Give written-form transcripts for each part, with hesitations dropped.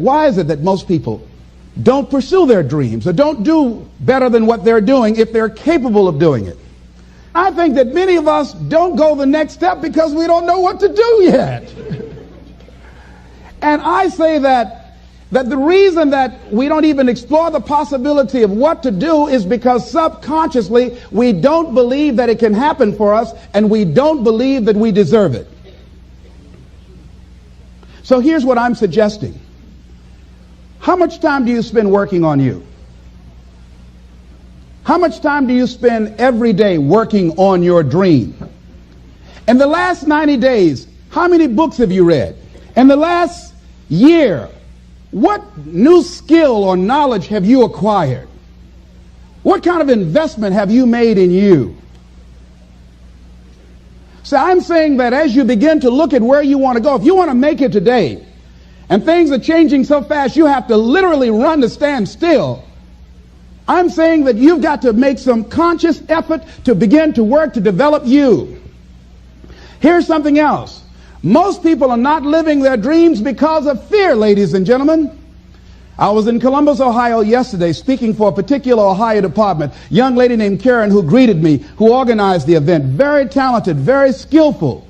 Why is it that most people don't pursue their dreams or don't do better than what they're doing if they're capable of doing it? I think that many of us don't go the next step because we don't know what to do yet. And I say that the reason that we don't even explore the possibility of what to do is because subconsciously we don't believe that it can happen for us, and we don't believe that we deserve it. So here's what I'm suggesting. How much time do you spend working on you? How much time do you spend every day working on your dream? In the last 90 days, how many books have you read? In the last year, what new skill or knowledge have you acquired? What kind of investment have you made in you? So I'm saying that as you begin to look at where you want to go, if you want to make it today, and things are changing so fast you have to literally run to stand still, I'm saying that you've got to make some conscious effort to begin to work to develop you. Here's something else. Most people are not living their dreams because of fear, ladies and gentlemen. I was in Columbus, Ohio yesterday speaking for a particular Ohio department. A young lady named Karen who greeted me, who organized the event. Very talented, very skillful.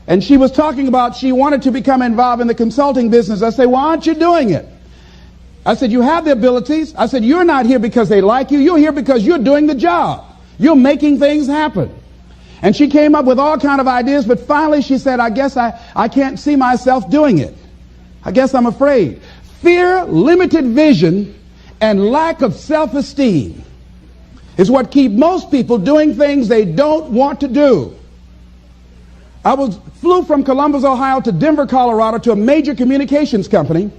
And she was talking about she wanted to become involved in the consulting business. I said, why aren't you doing it? I said, you have the abilities. I said, you're not here because they like you. You're here because you're doing the job. You're making things happen. And she came up with all kinds of ideas, but finally she said, I guess I can't see myself doing it. I guess I'm afraid. Fear, limited vision, and lack of self-esteem is what keep most people doing things they don't want to do. I flew from Columbus, Ohio to Denver, Colorado to a major communications company.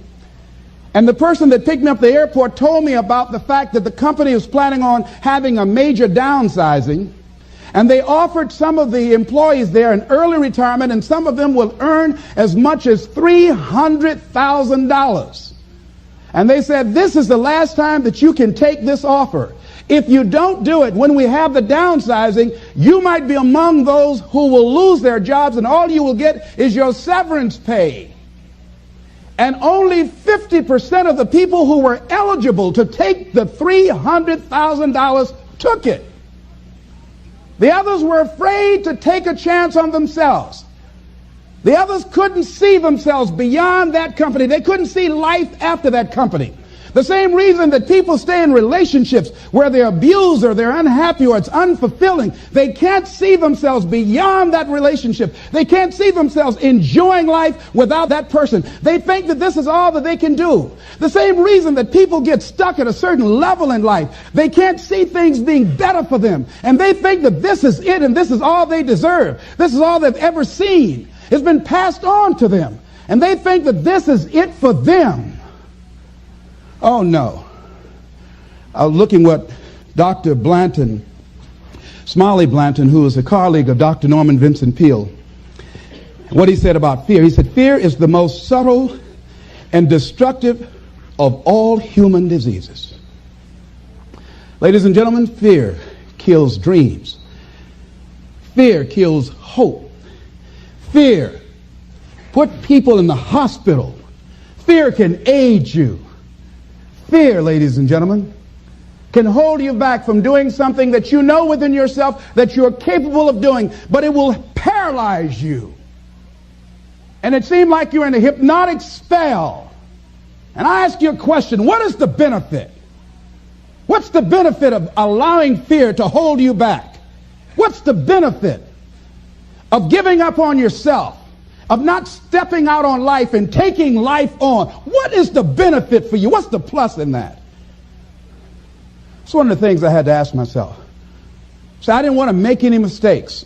And the person that picked me up at the airport told me about the fact that the company was planning on having a major downsizing. And they offered some of the employees there an early retirement, and some of them will earn as much as $300,000. And they said, this is the last time that you can take this offer. If you don't do it, when we have the downsizing, you might be among those who will lose their jobs, and all you will get is your severance pay. And only 50% of the people who were eligible to take the $300,000 took it. The others were afraid to take a chance on themselves. The others couldn't see themselves beyond that company. They couldn't see life after that company. The same reason that people stay in relationships where they're abused or they're unhappy or it's unfulfilling. They can't see themselves beyond that relationship. They can't see themselves enjoying life without that person. They think that this is all that they can do. The same reason that people get stuck at a certain level in life. They can't see things being better for them. And they think that this is it and this is all they deserve. This is all they've ever seen. It's been passed on to them. And they think that this is it for them. Oh, no. I was looking what Dr. Blanton, Smiley Blanton, who is a colleague of Dr. Norman Vincent Peale, what he said about fear. He said, fear is the most subtle and destructive of all human diseases. Ladies and gentlemen, fear kills dreams. Fear kills hope. Fear put people in the hospital. Fear can age you. Fear, ladies and gentlemen, can hold you back from doing something that you know within yourself that you're capable of doing, but it will paralyze you. And it seemed like you're in a hypnotic spell. And I ask you a question, what is the benefit? What's the benefit of allowing fear to hold you back? What's the benefit of giving up on yourself? Of not stepping out on life and taking life on? What is the benefit for you? What's the plus in that? It's one of the things I had to ask myself. So I didn't want to make any mistakes.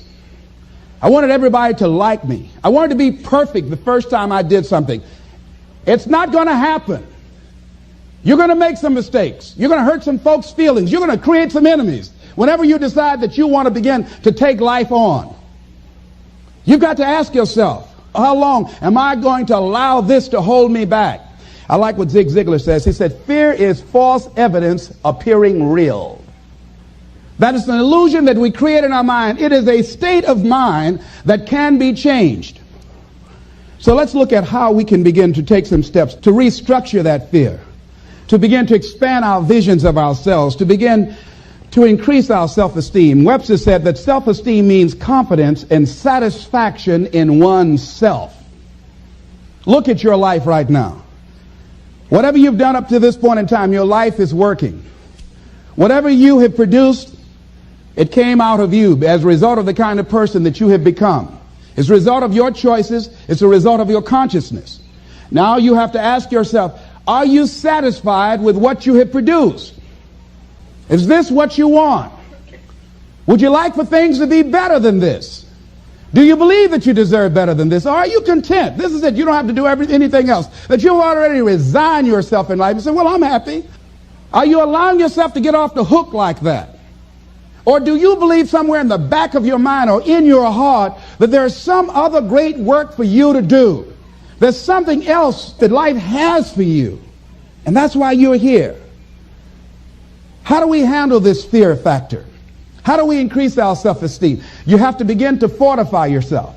I wanted everybody to like me. I wanted to be perfect the first time I did something. It's not going to happen. You're going to make some mistakes. You're going to hurt some folks' feelings. You're going to create some enemies whenever you decide that you want to begin to take life on. You've got to ask yourself, how long am I going to allow this to hold me back? I like what Zig Ziglar says. He said, fear is false evidence appearing real. That is an illusion that we create in our mind. It is a state of mind that can be changed. So let's look at how we can begin to take some steps to restructure that fear, to begin to expand our visions of ourselves, to begin to increase our self-esteem. Webster said that self-esteem means confidence and satisfaction in oneself. Look at your life right now. Whatever you've done up to this point in time, your life is working. Whatever you have produced, it came out of you as a result of the kind of person that you have become. It's a result of your choices. It's a result of your consciousness. Now you have to ask yourself, are you satisfied with what you have produced? Is this what you want? Would you like for things to be better than this? Do you believe that you deserve better than this? Or are you content? This is it. You don't have to do anything else. That you've already resigned yourself in life and say, well, I'm happy. Are you allowing yourself to get off the hook like that? Or do you believe somewhere in the back of your mind or in your heart that there's some other great work for you to do? There's something else that life has for you. And that's why you're here. How do we handle this fear factor? How do we increase our self-esteem? You have to begin to fortify yourself.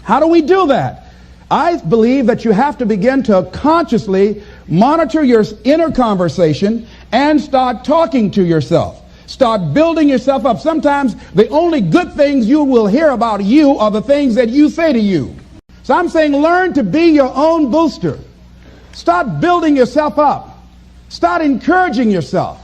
How do we do that? I believe that you have to begin to consciously monitor your inner conversation and start talking to yourself. Start building yourself up. Sometimes the only good things you will hear about you are the things that you say to you. So I'm saying learn to be your own booster. Start building yourself up. Start encouraging yourself.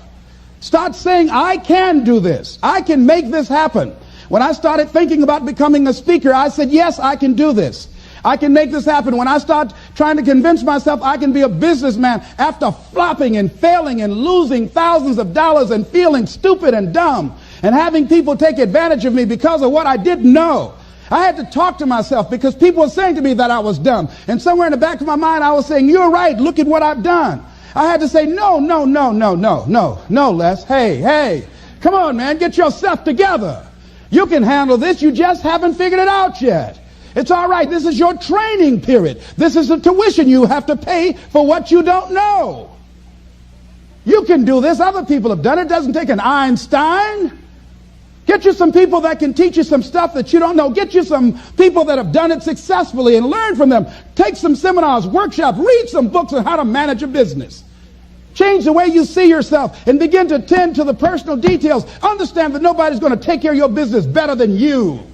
Start saying, I can do this. I can make this happen. When I started thinking about becoming a speaker, I said, yes, I can do this. I can make this happen. When I start trying to convince myself I can be a businessman after flopping and failing and losing thousands of dollars and feeling stupid and dumb and having people take advantage of me because of what I didn't know. I had to talk to myself because people were saying to me that I was dumb. And somewhere in the back of my mind, I was saying, you're right. Look at what I've done. I had to say, no, Les. Hey, come on, man. Get yourself together. You can handle this. You just haven't figured it out yet. It's all right. This is your training period. This is the tuition you have to pay for what you don't know. You can do this. Other people have done it. It doesn't take an Einstein. Get you some people that can teach you some stuff that you don't know. Get you some people that have done it successfully and learn from them. Take some seminars, workshops, read some books on how to manage a business. Change the way you see yourself and begin to tend to the personal details. Understand that nobody's going to take care of your business better than you.